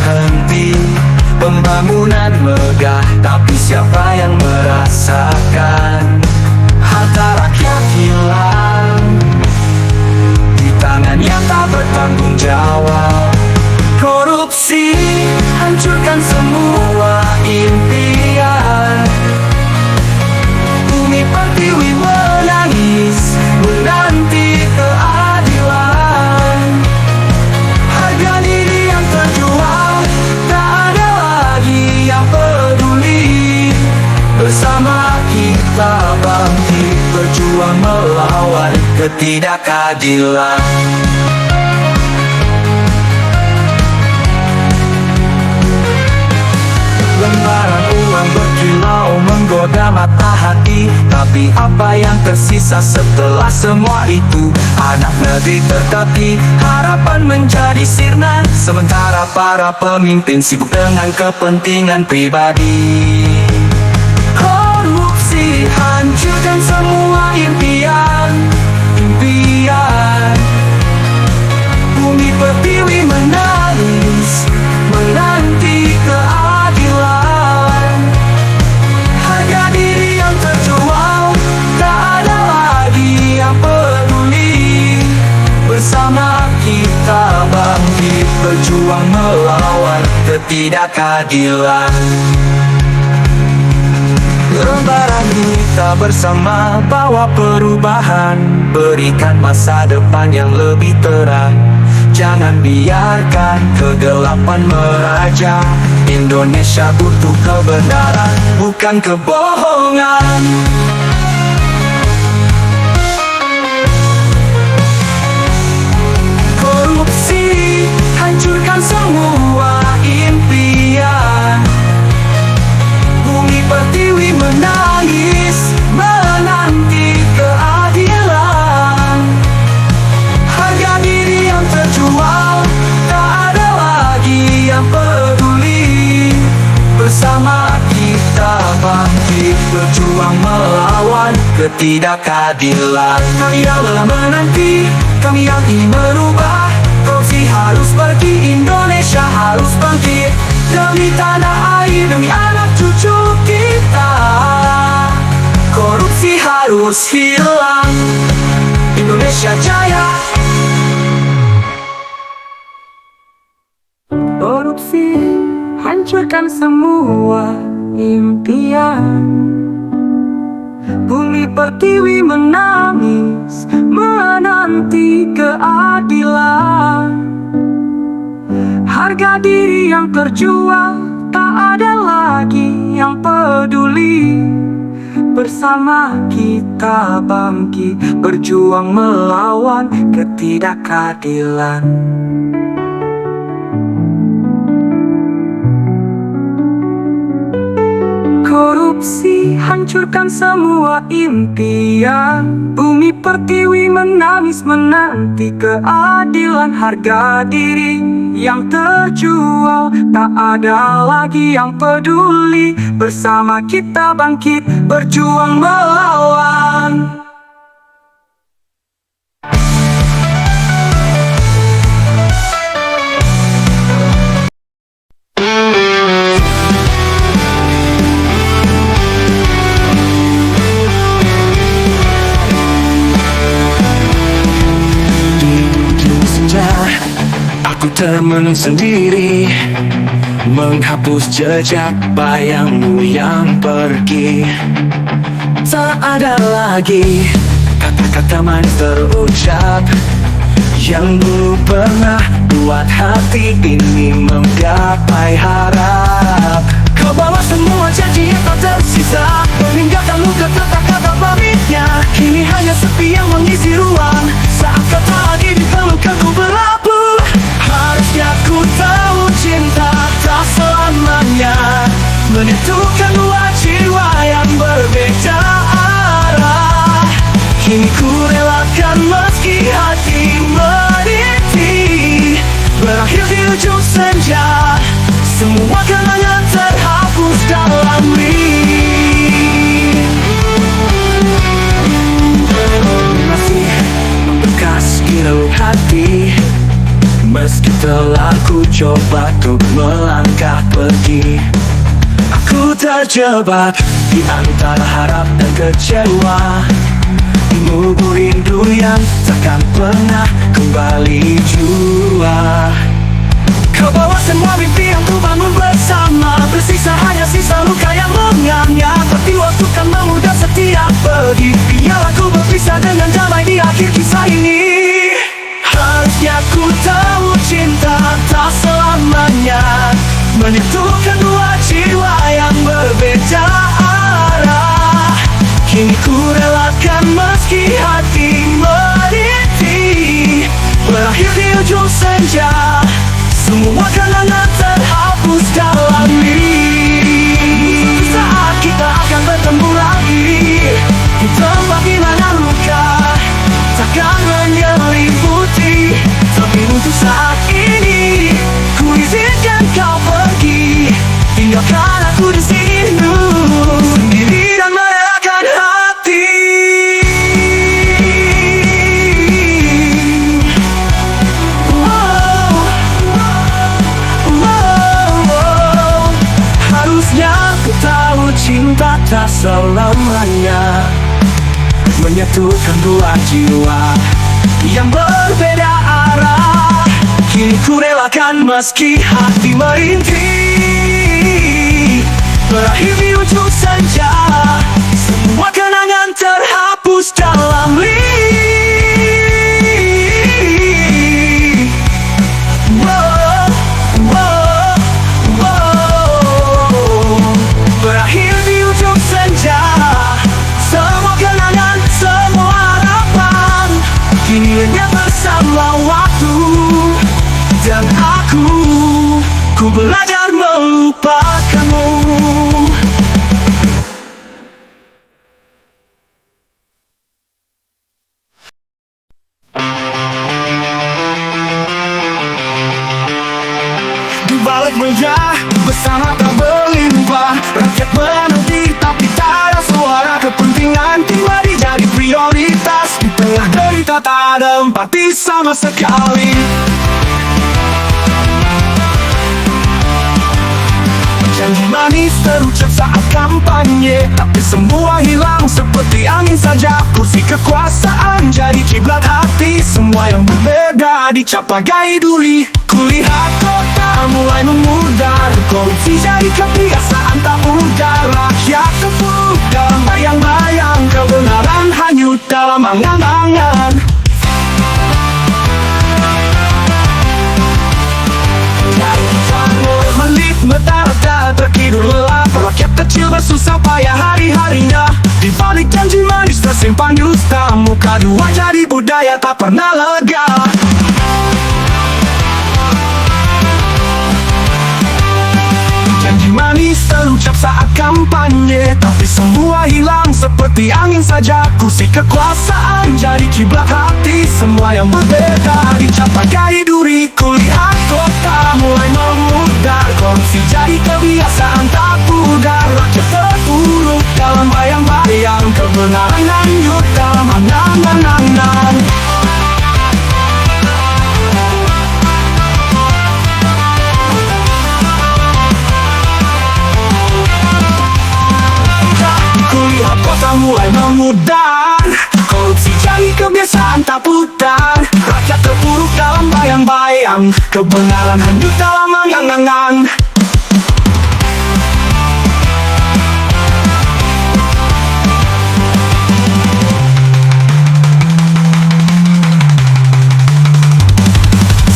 berhenti. Pembangunan megah, tapi siapa yang merasakan? Harta rakyat hilang di tangan yang tak bertanggung jawab. Korupsi hancurkan semua impian. Bumi pertiwi menangis menanti keadilan. Harga diri yang terjual, tak ada lagi yang peduli. Bersama kita bangkit, berjuang melawan ketidakadilan. Lembaran uang berkilau menggoda mata hati, tapi apa yang tersisa setelah semua itu? Anak negeri tertepi, harapan menjadi sirna, sementara para pemimpin sibuk dengan kepentingan pribadi. Korupsi hancurkan semua impian. Bumi pertiwi menangis menanti keadilan. Harga diri yang terjual, tak ada lagi yang peduli. Bersama kita bangkit, berjuang melawan ketidakadilan. Lembaran kita bersama bawa perubahan, berikan masa depan yang lebih terang. Jangan biarkan kegelapan meraja. Indonesia butuh kebenaran, bukan kebohongan. Korupsi hancurkan semua impian. Bumi pertiwi menangis menanti keadilan. Harga diri yang terjual, tak ada lagi yang peduli. Bersama kita bangkit, berjuang melawan ketidakadilan. Kami yang lelah menanti, kami yang ingin merubah. Korupsi harus pergi, Indonesia harus bangkit. Demi tanah air, demi anak cucu kita. Korupsi harus hilang, Indonesia jaya. Korupsi hancurkan semua impian. Bumi pertiwi menangis menanti keadilan. Harga diri yang terjual, tak ada lagi yang peduli. Bersama kita bangkit, berjuang melawan ketidakadilan. Korupsi hancurkan semua impian. Bumi pertiwi menangis menanti keadilan. Harga diri yang terjual, tak ada lagi yang peduli. Bersama kita bangkit, berjuang melawan. Aku termenung sendiri, menghapus jejak bayangmu yang pergi. Tak ada lagi kata-kata manis terucap yang dulu pernah buat hati ini menggapai harap. Kau bawa semua janji yang tak tersisa, meninggalkan luka tak kata pamitnya. Kini hanya sepi yang mengisi ruang, saat kau tak lagi di pelukanku berlabuh. Harusnya ku tahu cinta tak selamanya menentukan dua jiwa yang berbeda arah. Kini ku relakan meski hati meniti. Berakhir di ujung senja, semua kenangan terhapus dalam ring. Masih membekas di relung hati, meski Telah ku coba untuk melangkah pergi, aku terjebak di antara harap dan kecewa, menunggu rindu yang takkan pernah kembali jua. Kau bawa semua mimpi yang ku bangun bersama, bersisa hanya sisa luka yang menganga. Tapi waktu kan memudah setiap pergi, biarlah ku berpisah dengan damai di akhir kisah ini. Harusnya ku tahu cinta tak selamanya menyatukan dua jiwa yang berbeda arah. Kini ku relakan meski hati merintih, berakhir di ujung senja, semua kenangan terhapus dalam mimpi. Saat kita akan bertemu lagi di tempat di mana luka takkan menyelimuti. Tapi untuk saat ini ku izinkan kau pergi, tinggalkan aku di sini sendiri dan merelakan hati. Harusnya ku tahu cinta tak selamanya menyatukan dua jiwa yang berbeda arah. Kini ku relakan meski hati merintih, berakhir di ujung senja, semua kenangan terhapus dalam mimpi. Berakhir di ujung senja, semua kenangan, semua harapan kini lenyap bersama waktu. Dan ku belajar melupakanmu. Di balik meja bersama tak berlimpah, rakyat menanti tapi tak ada suara. Kepentingan pribadi jadi prioritas, di tengah derita tak ada empati sama sekali. Janji manis terucap saat kampanye, tapi semua hilang seperti angin saja. Kursi kekuasaan jadi kiblat hati, semua yang berbeda dicap bagai duri. Kulihat kota mulai memudar, korupsi jadi kebiasaan tak mudah. Rakyat terpuruk dalam bayang-bayang, kebenaran hanyut dalam angan-angan. Menara tertidur lelap, rakyat kecil bersusah payah hari-harinya. Di balik janji manis tersimpan dusta, muka dua jadi budaya tak pernah lega. Janji manis terucap saat kampanye, tapi semua hilang seperti angin saja. Kursi kekuasaan jadi kiblat hati, semua yang berbeda dicap bagai duri. Kulihat kota mulai memudar, korupsi jadi kebiasaan tak pudar. Rakyat terpuruk dalam bayang-bayang, kebenaran hanyut dalam angan-angan. Kulihat kota mulai memudar, korupsi jadi kebiasaan tak pudar. Rakyat terpuruk dalam bayang-bayang, kebenaran hanyut dalam angan-angan.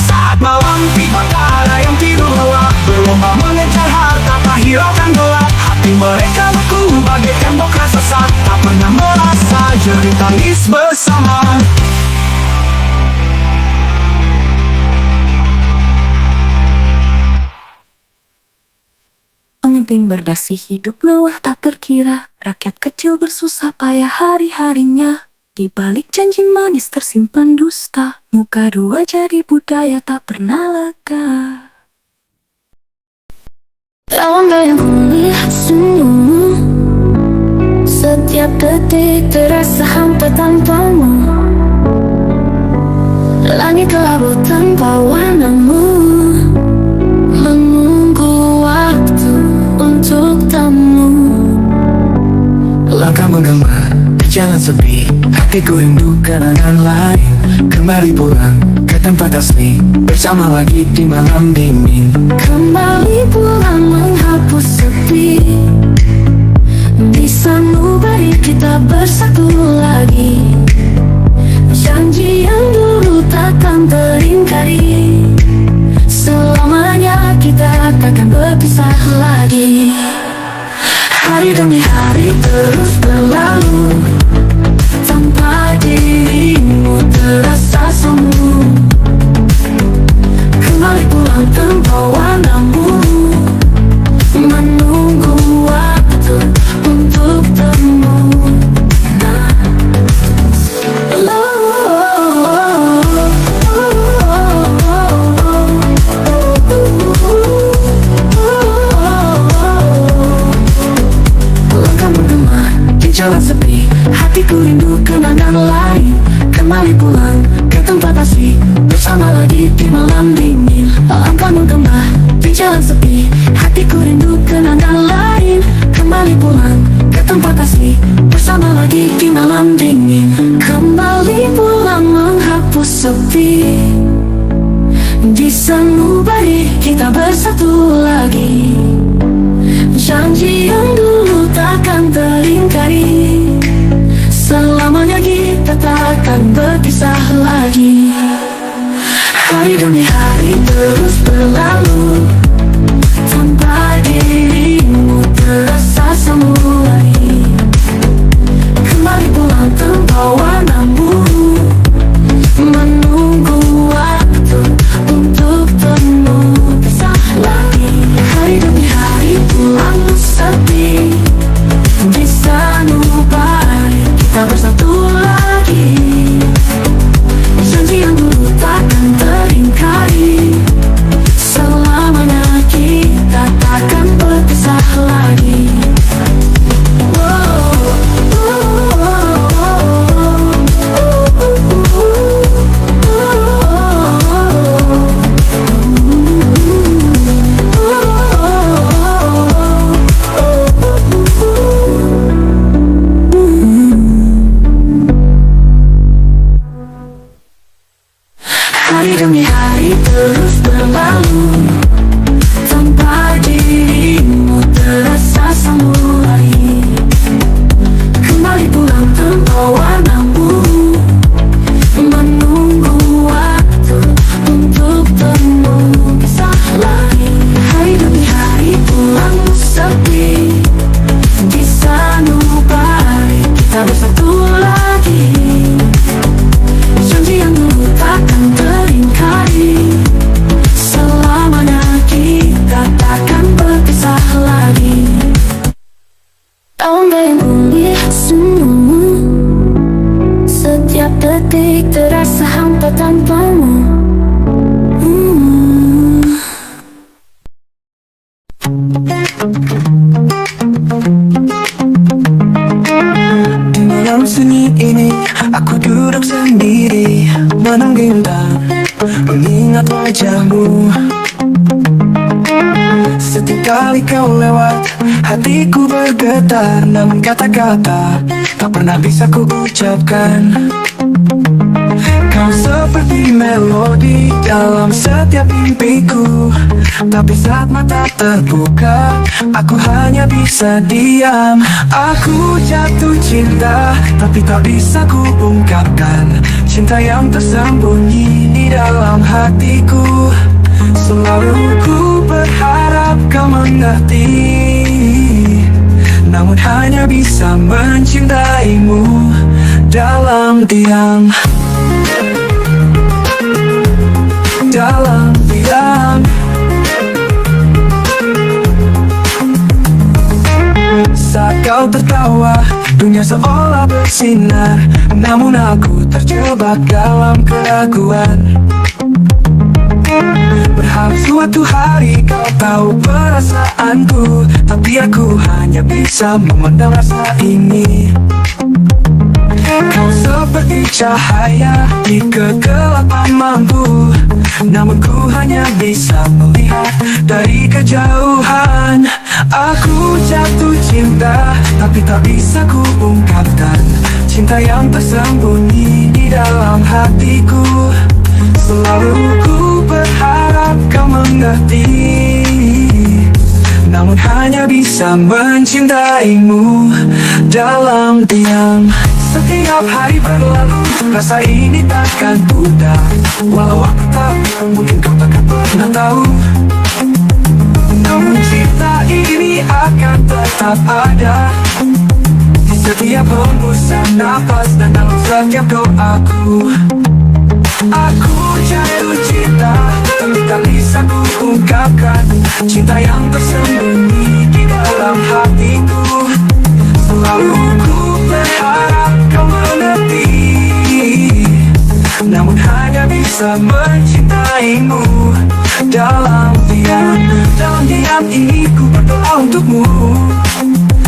Saat malam tiba tak ada yang tidur lelap, berlomba mengejar harta tak hiraukan gelap. Hati mereka beku bagai tembok raksasa, tak pernah merasa jerih tangis bersama. Pemimpin berdasi hidup mewah tak terkira, rakyat kecil bersusah payah hari-harinya. Di balik janji manis tersimpan dusta, muka dua jadi budaya tak pernah lega. Dalam bayangku melihat senyummu, setiap detik terasa hampa tanpamu. Langit kelabu tanpa warnamu, jalan sepi, hatiku rindu kenangan lain. Kembali pulang ke tempat asli, bersama lagi di malam dingin. Kembali pulang menghapus sepi, di sanubari kita bersatu lagi. Janji yang dulu takkan teringkari, selamanya kita takkan berpisah lagi. Hari demi hari terus berlalu, tanpa dirimu terasa semu. Kembali pulang tanpa warnamu, menunggu waktu untuk temu. Jalan sepi, hatiku rindu kenangan lain. Kembali pulang ke tempat asli, bersama lagi di malam dingin. Langkah menggema di jalan sepi, hatiku rindu kenangan lain. Kembali pulang ke tempat asli, bersama lagi di malam dingin. Kembali pulang menghapus sepi, di sanubari kita bersatu lagi. Janji yang dulu takkan teringkari, selamanya kita takkan berpisah lagi. Hari demi hari terus berlalu, tanpa dirimu terasa semu lagi. Kembali pulang tanpa warnamu, menunggu waktu untuk temu pisah lagi. Hari demi hari pulang sepi, di sanubari kita bersatu lagi. Janji yang dulu takkan teringkari, selamanya kita takkan berpisah lagi. Hari demi hari terus berlalu, tanpa dirimu terasa semu lagi. Kembali pulang tanpa warnamu, menunggu waktu untuk temu pisah lagi. Hari demi hari pulang sepi, di sanubari kita bersatu lagi. Janji yang dulu takkan teringkari, selamanya kita takkan berpisah lagi. Tahu gak yang kulihat senyummu, setiap detik terasa hampa tanpamu. Di malam sunyi ini, aku duduk sendiri, menunggu dan mengingat wajahmu. Setiap kali kau lewat, hatiku bergetar, namun kata-kata tak pernah bisa ku ucapkan. Kau seperti melodi dalam setiap mimpiku, tapi saat mata terbuka, aku hanya bisa diam. Aku jatuh cinta, tapi tak bisa ku ungkapkan cinta yang tersembunyi di dalam hatiku. Selalu ku berharap kau mengerti, namun hanya bisa mencintaimu dalam diam. Dalam diam. Saat kau tertawa, dunia seolah bersinar, namun aku terjebak dalam keraguan. Berharap suatu hari kau tahu perasaanku, tapi aku hanya bisa memendam rasa ini. Kau seperti cahaya di kegelapan mampu, namun ku hanya bisa melihat dari kejauhan. Aku jatuh cinta, tapi tak bisa ku ungkapkan cinta yang tersembunyi di dalam hatiku. Selalu ku berharap kau mengerti, namun hanya bisa mencintaimu dalam diam. Setiap hari berlalu, rasa ini takkan pudar. Walau aku tak mungkin kau takkan pernah tahu, namun cinta ini akan tetap ada di setiap hembusan nafas dan dalam setiap doaku. Aku jatuh cinta, tapi tak bisa ku ungkapkan cinta yang tersembunyi di dalam hatiku. Selalu ku berharap kau mengerti, namun hanya bisa mencintaimu dalam diam. Dalam diam ini ku berdoa untukmu.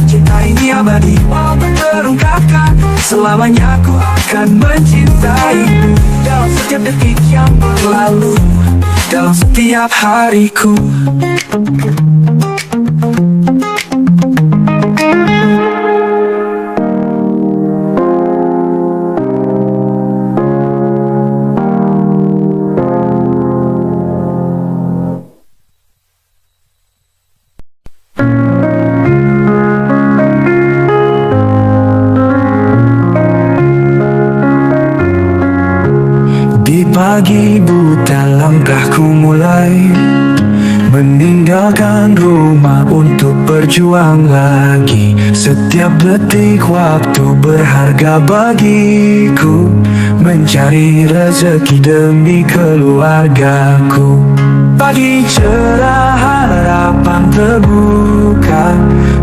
Cinta ini abadi, walaupun terungkapkan, selamanya ku akan mencintaimu dalam setiap detik yang berlalu, dalam setiap hariku. Pagi buta langkahku mulai meninggalkan rumah untuk berjuang lagi. Setiap detik waktu berharga bagiku, mencari rezeki demi keluargaku. Pagi cerah harapan terbuka,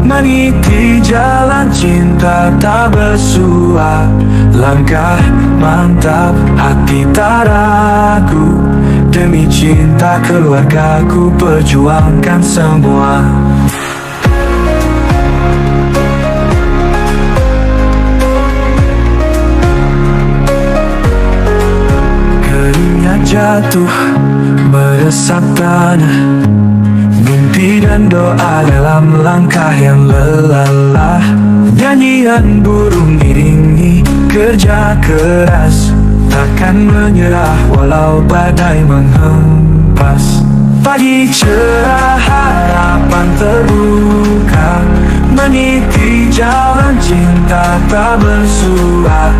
meniti jalan cinta tak bersua. Langkah mantap, hati tak ragu, demi cinta keluargaku perjuangkan semua. Keringat jatuh meresap tanah, mimpi dan doa dalam langkah yang lelah. Nyanyian burung iringi kerja keras, takkan menyerah walau badai menghempas. Pagi cerah harapan terbuka, meniti jalan cinta tak bersua.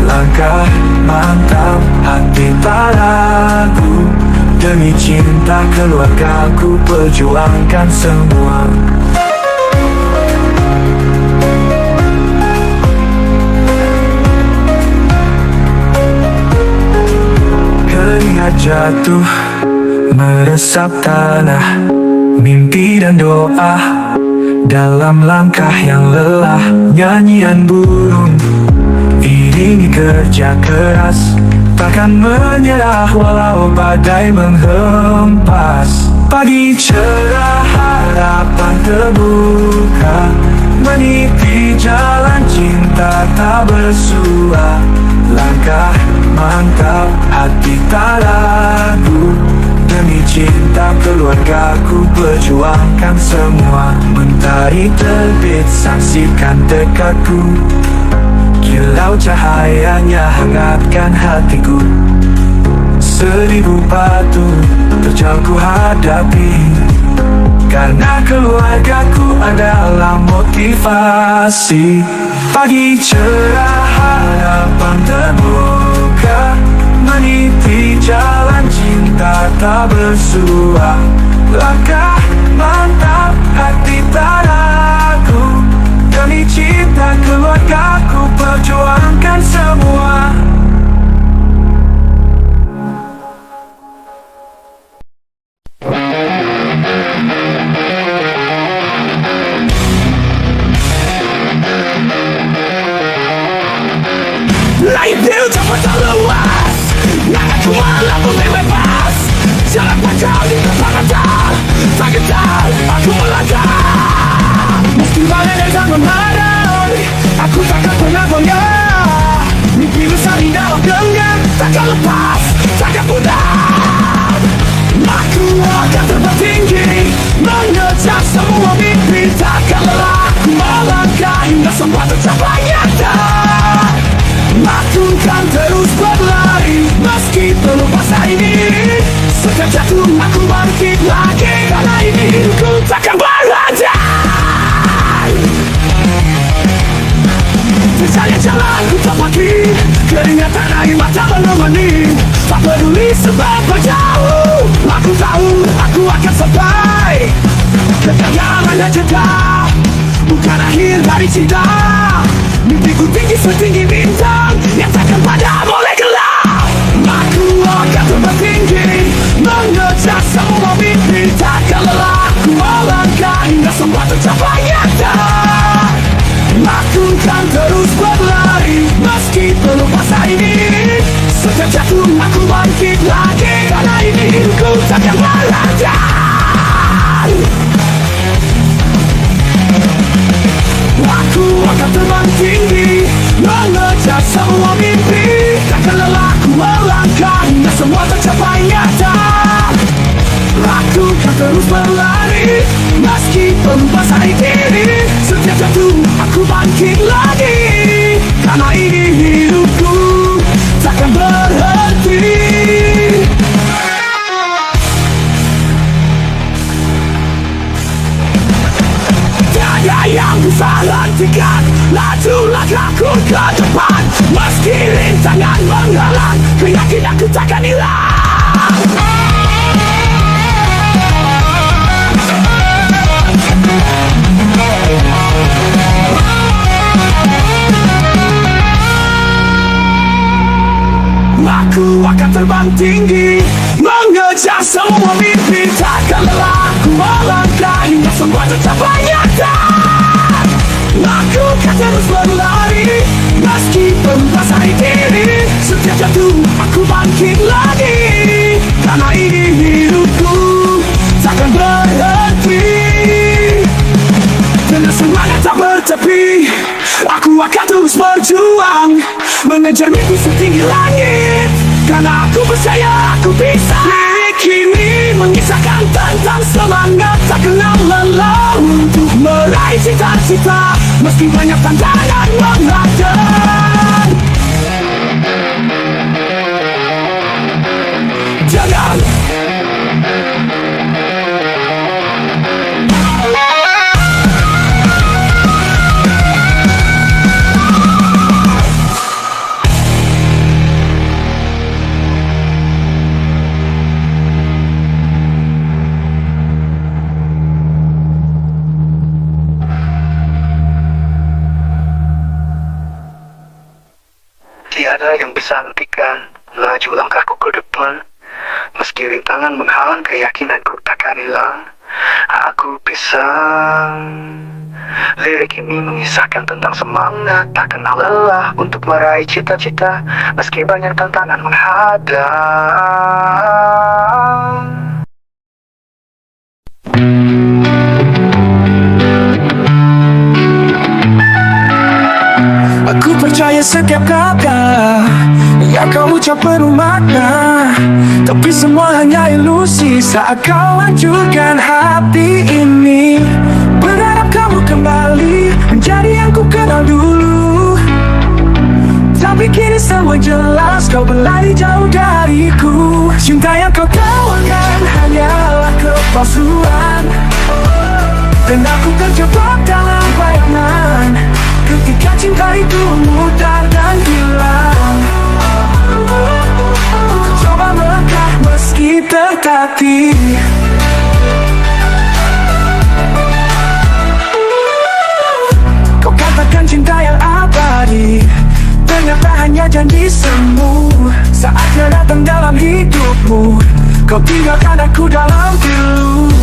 Langkah mantap, hati tak ragu, demi cinta keluargaku perjuangkan semua. Keringat jatuh meresap tanah, mimpi dan doa dalam langkah yang lelah. Nyanyian burung iringi kerja keras, takkan menyerah walau badai menghempas. Pagi cerah harapan terbuka, meniti jalan cinta tak bersua. Langkah mantap, hati tak ragu, demi cinta keluargaku perjuangkan semua. Mentari terbit, saksikan tekadku, kilau cahayanya hangatkan hatiku. 1000 batu terjal ku hadapi, karena keluargaku adalah motivasi. Pagi cerah harapan terbuka, meniti jalan cinta tak bersua. Langkah mantap, hati tak ragu, demi cinta keluargaku perjuangkan semua. Lain cepat terluas, naga cuma lampu bebas. Jalan panjang di depan mata, tak gentar aku melangkah. Meski badai datang memadai, aku takkan pernah goyah. Mimpi besar di dalam genggam, takkan lepas, takkan pudar. Aku akan terbang tinggi, mengejar semua mimpi Kegagalan hanya jeda, bukan akhir dari cinta. Mimpiku tinggi setinggi bintang yang takkan padam oleh gelap. Aku akan terbang tinggi, mengejar semua mimpi. Takkan lelah ku melangkah hingga semua tercapai nyata. Aku kan terus berlari meski belum masa ini. Setiap jatuh aku bangkit lagi, karena ini hidupku takkan melandai. Aku akan terbang tinggi, mengejar semua mimpi. Takkan lelah ku melangkah hingga semua tercapai nyata. Aku kan terus berlari meski belum masa ini. Setiap jatuh aku bangkit lagi, karena ini hidupku takkan berhenti. Tiada yang bisa hentikan laju langkahku ke depan. Meski rintangan menghalang, keyakinanku takkan hilang. Aku akan terbang tinggi, mengejar semua mimpi. Takkan lelah ku melangkah hingga semua tercapai nyata. Aku akan terus berlari meski berubah hari ini. Setiap jatuh aku bangkit lagi, karena ini hidupku takkan berhenti. Dengan semangat tak bertepi, aku akan terus berjuang, mengejar mimpi setinggi langit. Karena aku percaya aku bisa. Lirik ini mengisahkan tentang semangat tak kenal lelah untuk meraih cita-cita meski banyak tantangan menghadang. Jangan tiada yang bisa hentikan laju langkahku ke depan. Meski rintangan menghalang, keyakinanku takkan hilang. Aku bisa. Lirik ini mengisahkan tentang semangat tak kenal lelah untuk meraih cita-cita meski banyak tantangan menghadang. Aku percaya setiap kata yang kau ucap penuh makna, tapi semua hanya ilusi saat kau hancurkan hati ini. Berharap kamu kembali menjadi yang ku kenal dulu, tapi kini semua jelas kau berlari jauh dariku. Cinta yang kau tawarkan hanyalah kepalsuan, dan aku terjebak dalam bayangan ketika cinta itu mudar dan hilang. Ku coba melangkah meski tertatih. Kau katakan cinta yang abadi, ternyata hanya janji semu. Saatnya datang dalam hidupmu, kau tinggalkan aku dalam pilu.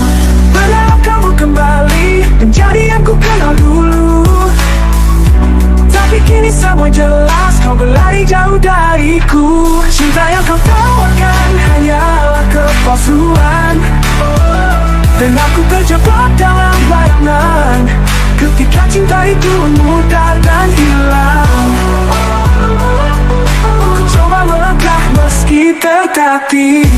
Berharap kamu kembali menjadi yang ku kenal dulu, tapi kini semua jelas kau berlari jauh dariku. Cinta yang kau tawarkan hanyalah kepalsuan, dan aku terjebak dalam bayangan ketika cinta itu mudar dan hilang. Ku coba melangkah meski tertatih.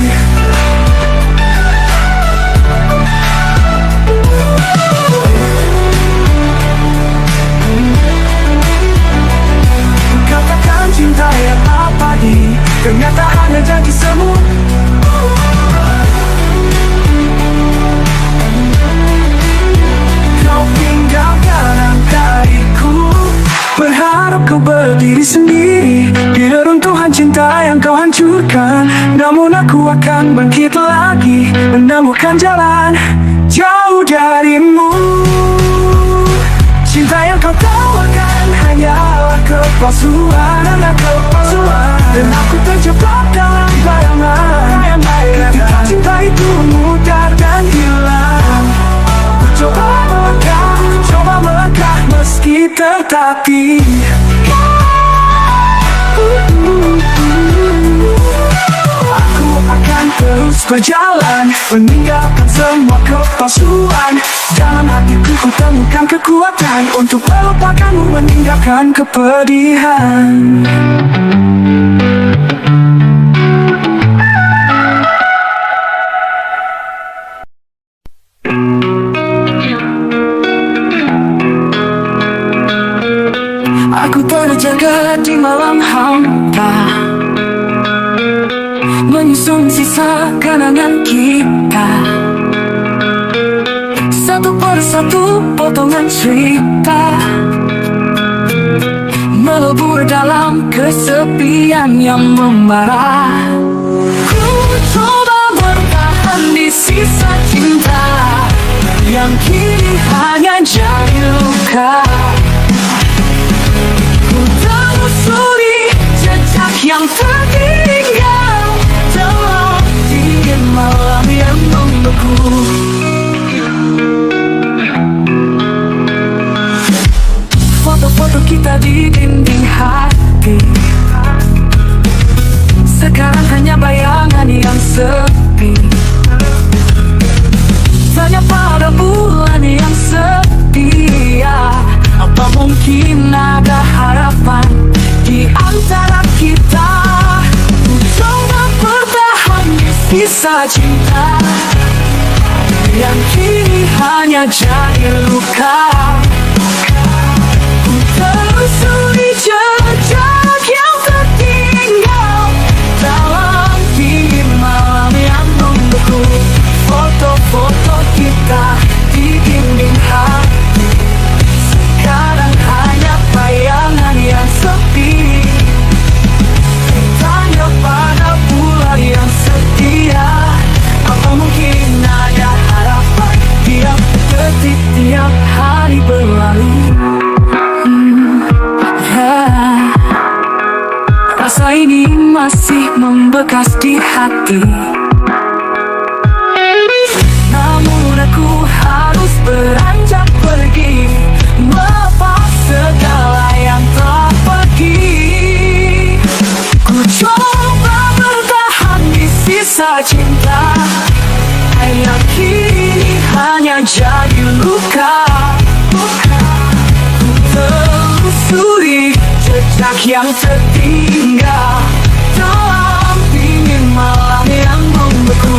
Katakan cinta yang abadi, ternyata hanya janji semu. Kau tinggalkan dariku, berharap kau berdiri sendiri di reruntuhan cinta yang kau hancurkan. Namun aku akan bangkit lagi, menemukan jalan jauh darimu. kepalsuan, hanya kepalsuan. Dan aku terjebak dalam bayangan. Ketika cinta itu mudah dan hilang. Ku coba melangkah meski tertatih. Aku akan terus berjalan, meninggalkan semua kepalsuan. Dalam hatiku ku temukan kekuatan untuk melupakanmu, meninggalkan kepedihan. Aku terjaga di malam hampa, menyusun sisa kenangan kita. Satu persatu potongan cerita melebur dalam kesepian yang membara. Ku coba bertahan di sisa cinta yang kini hanya jadi luka. Ku telusuri jejak yang tertinggal dalam dingin malam yang membeku. Foto-foto kita di dinding hati sekarang hanya bayangan yang sepi. Tanya pada bulan yang setia, apa mungkin ada harapan di antara kita? Ku coba bertahan di sisa cinta yang kini hanya jadi luka. Ku telusuri jejak yang tertinggal dalam dingin malam yang membeku. Foto-foto kita di dinding hati sekarang hanya bayangan yang sepi. Tanya pada bulan yang setia, apa mungkin ada harapan tiap detik, tiap hari berlalu. Rasa ini masih membekas di hati, namun aku harus beranjak pergi, melepas segala yang tak pergi. Ku coba bertahan di sisa cinta yang kini hanya jadi luka. Ku telusuri jejak yang tertinggal dalam dingin malam yang membeku.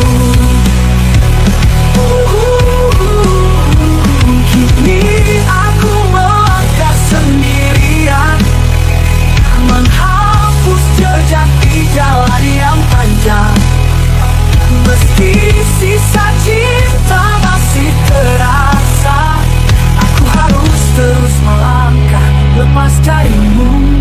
Kini aku melangkah sendirian, menghapus jejak di jalan yang panjang. Meski sisa cinta masih terasa, aku harus terus melangkah lepas darimu.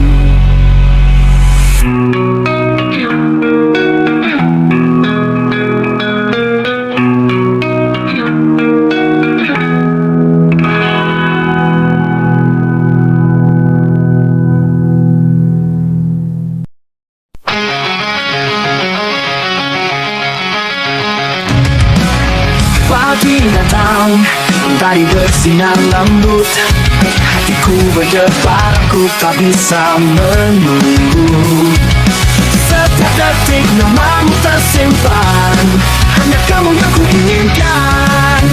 Pagi datang, tadi bersinar lembut. Hatiku berdebar, aku tak bisa menunggu. Setiap detik namamu tersimpan, hanya kamu yang ku inginkan.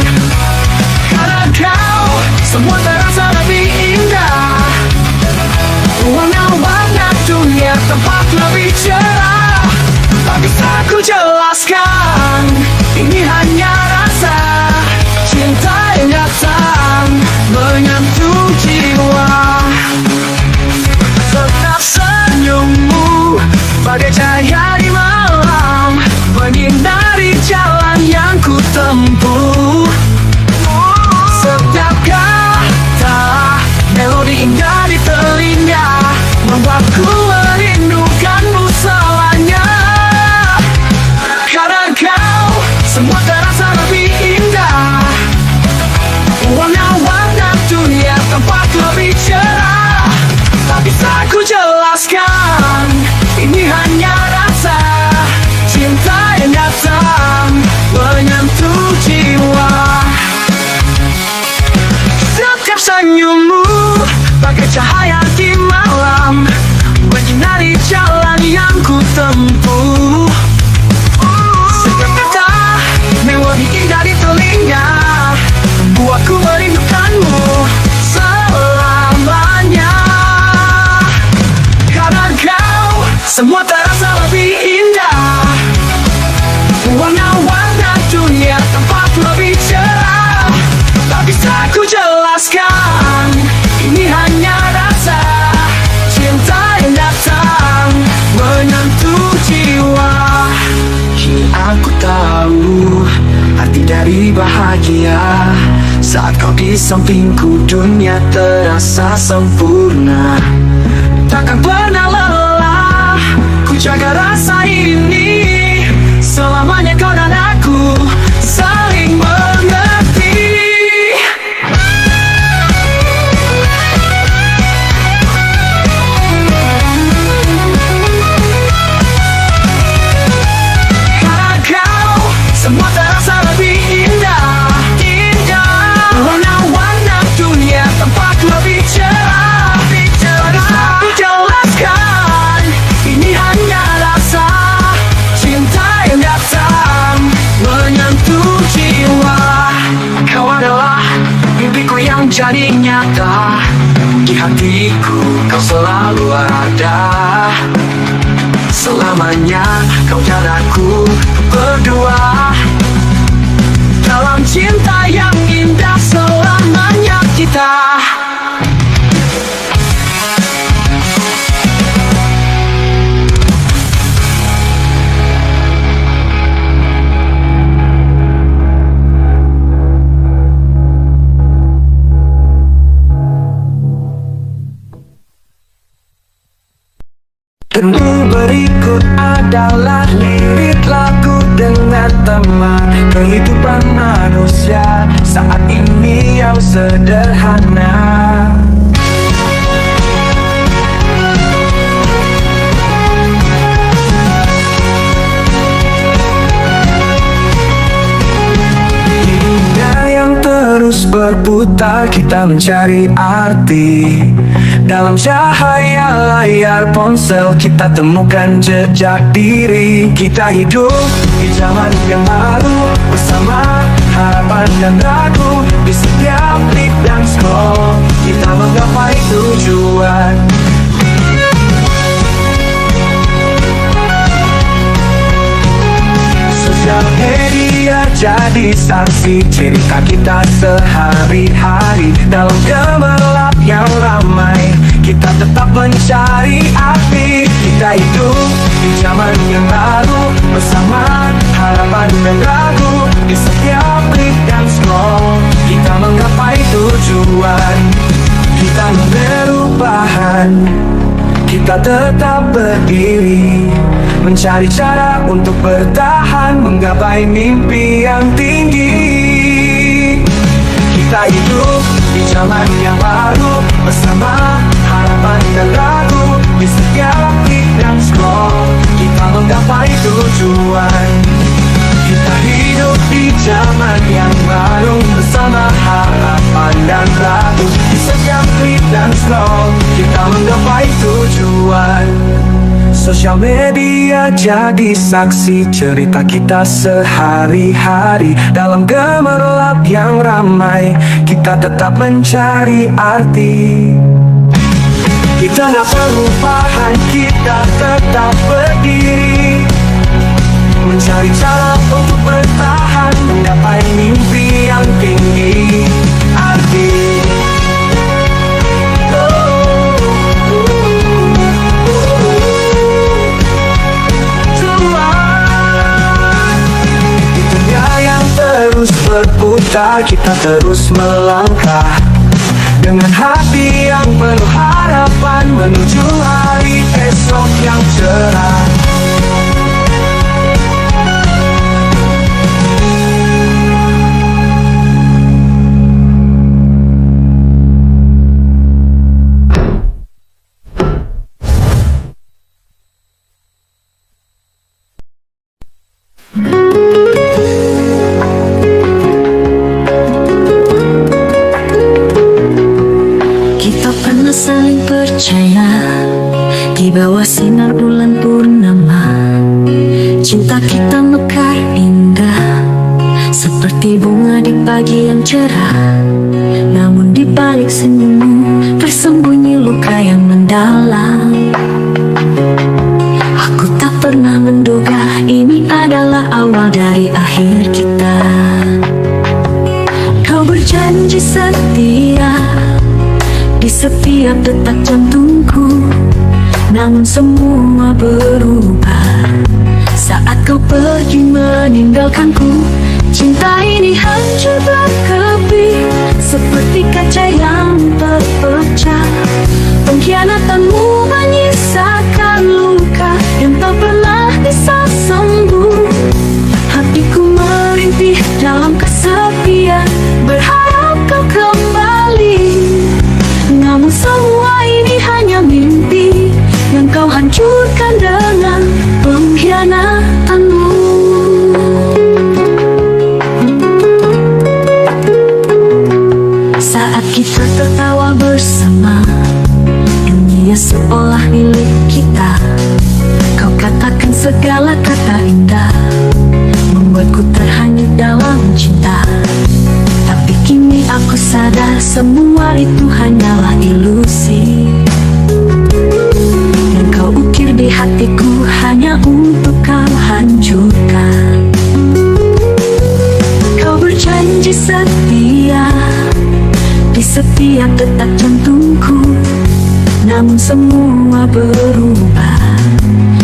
Karena kau, semua terasa lebih indah. Warna-warna dunia tampak lebih cerah. Tak bisa ku jelaskan, ini hanya rasa cinta yang datang menyentuh jiwa. Setiap senyummu bagai cahaya di malam, menyinari jalan yang ku tempuh. Setiap kata ku jelaskan, ini hanya rasa cinta yang datang menyentuh jiwa. Setiap senyummu bagai cahaya di malam, menyinari jalan yang ku tempuh. Setiap kata melodi indah di telinga, buatku merindukanmu selamanya. Karena kau, semua terasa lebih indah. Warna-warna dunia tampak lebih cerah. Tak bisa ku jelaskan, ini hanya rasa cinta yang datang menyentuh jiwa. Kini aku tahu arti dari bahagia. Saat kau di sampingku dunia terasa sempurna. Takkan pernah lelah ku jaga rasa ini. Selamanya kau dan aku saling mengerti. Karena kau, semua terasa lebih indah. Warna-warna dunia tampak lebih cerah. Tak ku jelaskan, ini hanya rasa cinta yang datang menyentuh jiwa. Kau adalah mimpiku yang jadi nyata. Di hatiku kau selalu ada. Selamanya kau dan aku berdua dalam cinta yang indah, selamanya kita. Tentu berikut adalah lirik lagu dengan tema kehidupan manusia saat ini yang sederhana. Di dunia yang terus berputar, kita mencari arti. Dalam cahaya layar ponsel kita temukan jejak diri. Kita hidup di zaman yang baru bersama harapan dan ragu. Di setiap klik dan scroll kita menggapai tujuan. Sosial media jadi saksi cerita kita sehari-hari. Dalam gemerlap yang ramai kita tetap mencari arti. Kita hidup di zaman yang baru bersama harapan dan ragu. Di setiap klik dan scroll kita menggapai tujuan. Kita perubahan, kita tetap berdiri, mencari cara untuk bertahan, menggapai mimpi yang tinggi. Kita hidup di zaman yang baru bersama harapan dan ragu. Di setiap klik dan scroll kita menggapai tujuan. Kita hidup di zaman yang baru bersama harapan dan ragu. Di setiap klik dan scroll kita menggapai tujuan. Sosial media jadi saksi cerita kita sehari-hari. Dalam gemerlap yang ramai kita tetap mencari arti. Kita gak perubahan, kita tetap berdiri, mencari cara untuk bertahan, menggapai mimpi yang tinggi. Arti terus berputar, kita terus melangkah dengan hati yang penuh harapan menuju hari esok yang cerah. saling percaya di bawah sinar bulan purnama. Cinta kita mekar indah seperti bunga di pagi yang cerah. Namun di balik senyummu tersembunyi luka yang mendalam. Aku tak pernah menduga ini adalah awal dari akhir kita. Kau berjanji setia di setiap detak jantungku, namun semua berubah saat kau pergi meninggalkanku. Cinta ini hancur berkeping seperti kaca yang terpecah. Pengkhianatanmu menyisakan luka yang tak pernah bisa sembuh. Hatiku merintih dalam kesepian, berharap kau kembali. Namun semua ini hanya mimpi yang kau hancurkan dengan pengkhianatanmu. Saat kita tertawa bersama, dunia seolah milik kita. Kau katakan segala kata indah, membuatku terhanyut dalam cinta. Tapi kini aku sadar semua itu hanyalah ilusi yang kau ukir di hatiku hanya untuk kau hancurkan. Kau berjanji setia di setiap detak jantungku, namun semua berubah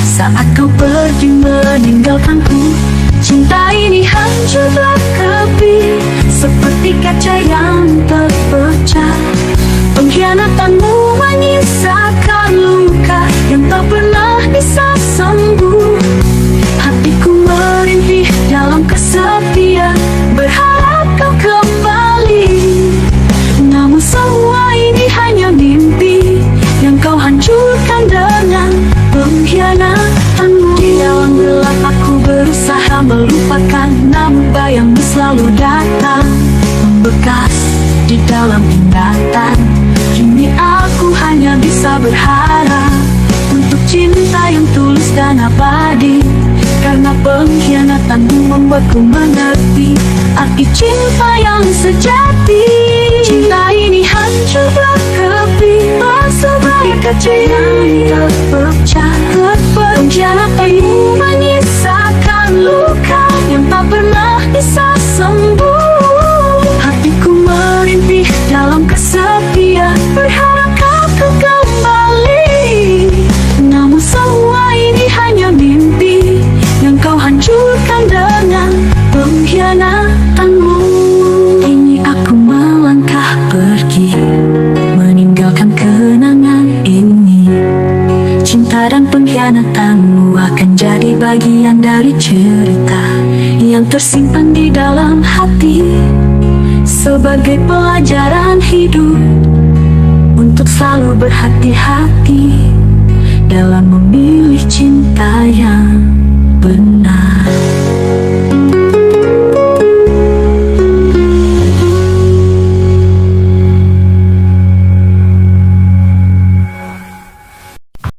saat kau pergi meninggalkanku. Cinta ini hancur berkeping seperti kaca yang terpecah. Pengkhianatanmu menyisakan luka yang tak pernah bisa sembuh. Hatiku merintih dalam kesepian, berharap kau kembali. Namun semua ini hanya mimpi yang kau hancurkan dengan pengkhianatanmu. Di dalam gelap aku berusaha melupakan, namun bayangmu selalu datang, membekas di dalam ingatan. Kini aku hanya bisa berharap untuk cinta yang tulus dan abadi, karena pengkhianatanmu membuatku mengerti arti cinta yang sejati. Cinta ini hancur berkeping seperti kaca yang terpecah. Pengkhianatanmu menyisakan luka yang tak pernah bisa sembuh. Hatiku merintih dalam kesepian, berharap kau kembali. Namun semua ini hanya mimpi yang kau hancurkan dengan pengkhianatanmu. Kini aku melangkah pergi, meninggalkan kenangan ini. Cinta dan pengkhianatanmu akan jadi bagian dari cerita yang tersimpan di dalam hati, sebagai pelajaran hidup untuk selalu berhati-hati dalam memilih cinta yang